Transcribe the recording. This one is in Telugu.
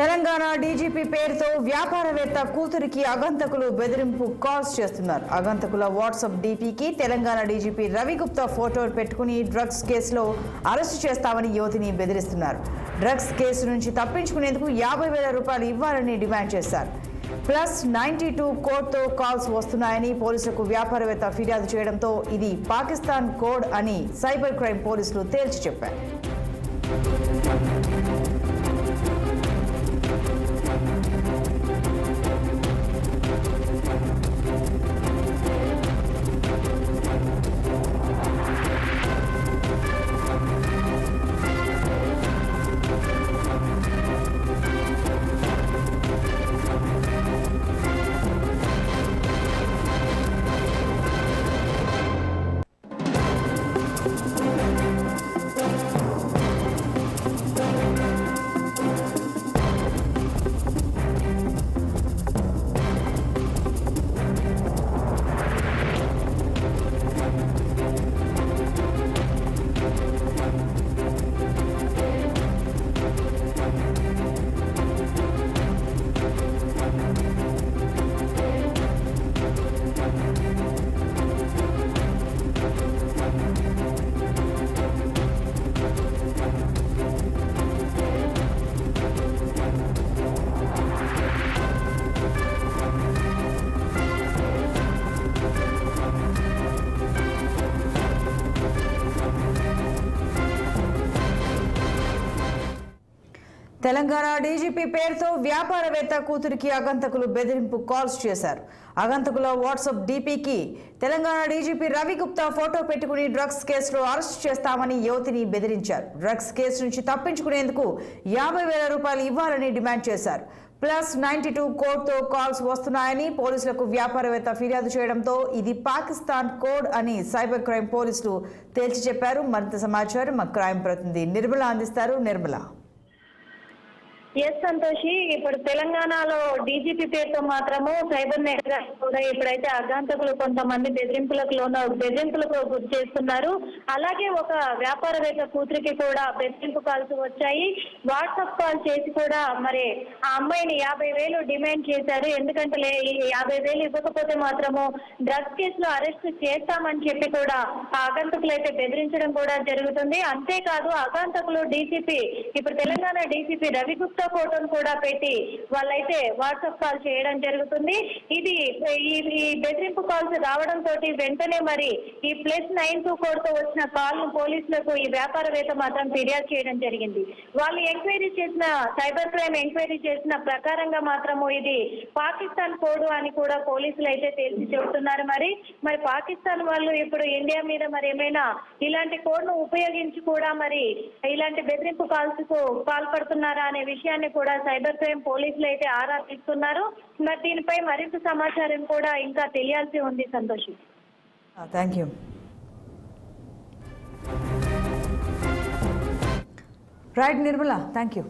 తెలంగాణ డీజీపీ పేరుతో వ్యాపారవేత్త కూతురికి అగంతకులు బెదిరింపు కాల్స్ చేస్తున్నారు. అగంతకుల వాట్సాప్ డీపీకి తెలంగాణ డీజీపీ రవి గుప్తా ఫోటోలు పెట్టుకుని డ్రగ్స్ కేసులో అరెస్టు చేస్తామని యువతిని బెదిరిస్తున్నారు. డ్రగ్స్ కేసు నుంచి తప్పించుకునేందుకు 50,000 రూపాయలు ఇవ్వాలని డిమాండ్ చేశారు. +92 కోడ్తో కాల్స్ వస్తున్నాయని పోలీసులకు వ్యాపారవేత్త ఫిర్యాదు చేయడంతో ఇది పాకిస్తాన్ కోడ్ అని సైబర్ క్రైమ్ పోలీసులు తేల్చి చెప్పారు. తెలంగాణ డీజీపీ పేరుతో వ్యాపారవేత్త కూతురికి అగంతకులు బెదిరింపు కాల్స్ చేశారు. అగంతకుల వాట్సాప్ డీపీకి తెలంగాణ డీజీపీ రవి గుప్తా ఫోటో పెట్టుకుని డ్రగ్స్ కేసులో అరెస్ట్ చేస్తామని యువతిని బెదిరించారు. డ్రగ్స్ కేసు నుంచి తప్పించుకునేందుకు 50,000 రూపాయలు ఇవ్వాలని డిమాండ్ చేశారు. +92 కోడ్తో కాల్స్ వస్తున్నాయని పోలీసులకు వ్యాపారవేత్త ఫిర్యాదు చేయడంతో ఇది పాకిస్తాన్ కోడ్ అని సైబర్ క్రైమ్ పోలీసులు తేల్చి చెప్పారు. మరింత సమాచారం మా క్రైమ్ ప్రతినిధి నిర్మల అందిస్తారు. నిర్మల. ఎస్ సంతోషి, ఇప్పుడు తెలంగాణలో డీజీపీ పేరుతో మాత్రము సైబర్ నేరగాలు కూడా ఇప్పుడైతే అగాంతకులు కొంతమంది బెదిరింపులకు గురి చేస్తున్నారు. అలాగే ఒక వ్యాపారవేత్త కూతురికి కూడా బెదిరింపు కాల్స్ వచ్చాయి. వాట్సాప్ కాల్ చేసి కూడా మరి ఆ అమ్మాయిని 50,000 డిమాండ్ చేశారు. ఎందుకంటే 50,000 ఇవ్వకపోతే మాత్రము డ్రగ్స్ కేసులో అరెస్ట్ చేస్తామని చెప్పి కూడా ఆ అగాంతకులు అయితే బెదిరించడం కూడా జరుగుతుంది. అంతేకాదు అగాంతకులు డీజీపీ ఇప్పుడు తెలంగాణ డీజీపీ రవి గుప్తా ఫోటోను కూడా పెట్టి వాళ్ళైతే వాట్సాప్ కాల్ చేయడం జరుగుతుంది. ఇది ఈ బెదిరింపు కాల్స్ రావడంతో వెంటనే మరి ఈ +92 కోడ్తో వచ్చిన కాల్ ను పోలీసులకు ఈ వ్యాపారవేత్త మాత్రం ఫిర్యాదు చేయడం జరిగింది. వాళ్ళు ఎంక్వైరీ చేసిన సైబర్ క్రైమ్ ఎంక్వైరీ చేసిన ప్రకారంగా మాత్రము ఇది పాకిస్తాన్ కోడ్ అని కూడా పోలీసులు అయితే తేల్చి చెబుతున్నారు. మరి పాకిస్తాన్ వాళ్ళు ఇప్పుడు ఇండియా మీద మరి ఏమైనా ఇలాంటి కోడ్ ను ఉపయోగించి కూడా మరి ఇలాంటి బెదిరింపు కాల్స్ కు పాల్పడుతున్నారా అనే విషయాన్ని కూడా సైబర్ క్రైమ్ పోలీసులు అయితే ఆరా తీస్తున్నారు. మరి దీనిపై మరింత సమాచారం కూడా ఇంకా తెలియాల్సి ఉంది. Santosh. Thank you. Right Nirmala, thank you.